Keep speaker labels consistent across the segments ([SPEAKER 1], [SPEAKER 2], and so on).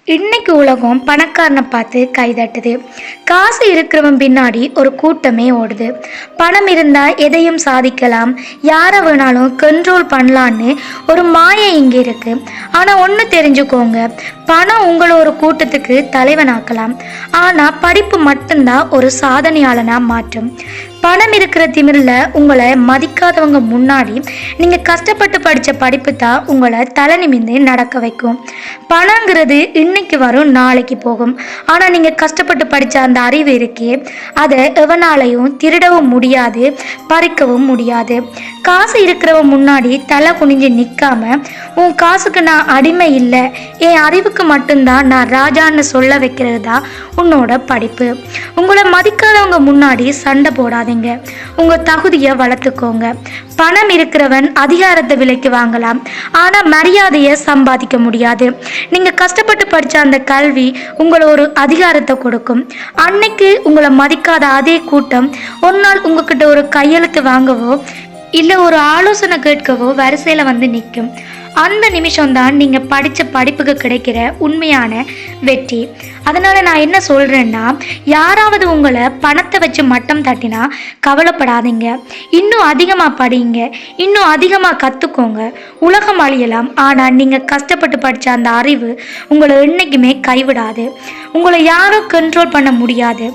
[SPEAKER 1] இன்னைக்கு உலகம் பணக்காரனை பார்த்து கைதட்டுது. காசு இருக்கிறவன் பின்னாடி ஒரு கூட்டமே ஓடுது. பணம் இருந்தா எதையும் சாதிக்கலாம், யாரை வேணாலும் கண்ட்ரோல் பண்ணலான்னு ஒரு மாயை இங்கே இருக்கு. ஆனா ஒன்று தெரிஞ்சுக்கோங்க, பணம் உங்களை ஒரு கூட்டத்துக்கு தலைவனாக்கலாம், ஆனா படிப்பு மட்டும்தான் ஒரு சாதனையாளனா மாற்றும். பணம் இருக்கிற திமிரில் உங்களை மதிக்காதவங்க முன்னாடி நீங்கள் கஷ்டப்பட்டு படித்த படிப்பு தான் உங்களை தலை நிமிர்ந்து நடக்க வைக்கும். பணங்கிறது இன்னைக்கு வரும், நாளைக்கு போகும். ஆனால் நீங்கள் கஷ்டப்பட்டு படித்த அந்த அறிவு இருக்கே, அதை எவனாலையும் திருடவும் முடியாது, பறிக்கவும் முடியாது. காசு இருக்கிறவன் முன்னாடி தலை குனிஞ்சு நிற்காம, உன் காசுக்கு நான் அடிமை இல்லை, என் அறிவுக்கு மட்டும்தான் நான் ராஜான்னு சொல்ல வைக்கிறது தான் உன்னோட படிப்பு. உங்களை மதிக்காதவங்க முன்னாடி சண்டை போடாதீங்க, உங்கள் தகுதியை வளர்த்துக்கோங்க. பணம் இருக்கிறவன் அதிகாரத்தை விலைக்கு வாங்கலாம், ஆனால் மரியாதையை சம்பாதிக்க முடியாது. நீங்கள் கஷ்டப்பட்டு படித்த அந்த கல்வி உங்களை ஒரு அதிகாரத்தை கொடுக்கும். அன்னைக்கு உங்களை மதிக்காத அதே கூட்டம் ஒரு நாள் உங்ககிட்ட ஒரு கையெழுத்து வாங்கவோ இல்லை ஒரு ஆலோசனை கேட்கவோ வரிசையில் வந்து நிற்கும். அந்த நிமிஷம்தான் நீங்கள் படித்த படிப்புக்கு கிடைக்கிற உண்மையான வெற்றி. அதனால் நான் என்ன சொல்கிறேன்னா, யாராவது உங்களை பணத்தை வச்சு மட்டம் தட்டினா கவலைப்படாதீங்க, இன்னும் அதிகமாக படிங்க, இன்னும் அதிகமாக கற்றுக்கோங்க. உலகம் அழியலாம், ஆனால் நீங்கள் கஷ்டப்பட்டு படித்த அந்த அறிவு உங்களை என்றைக்குமே கைவிடாது. உங்களை யாரும் கண்ட்ரோல் பண்ண முடியாது.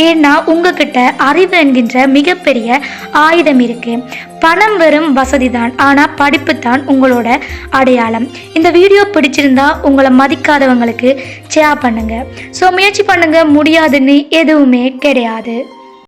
[SPEAKER 1] ஏன்னா உங்ககிட்ட அறிவு என்கின்ற மிகப்பெரிய ஆயுதம் இருக்குது. பணம் வெறும் வசதி தான், ஆனால் படிப்பு தான் உங்களோட அடையாளம். இந்த வீடியோ பிடிச்சிருந்தா உங்களை மதிக்காதவங்களுக்கு ஷேர் பண்ணுங்க. ஸோ முயற்சி பண்ணுங்க, முடியாதுன்னு எதுவுமே கிடையாது.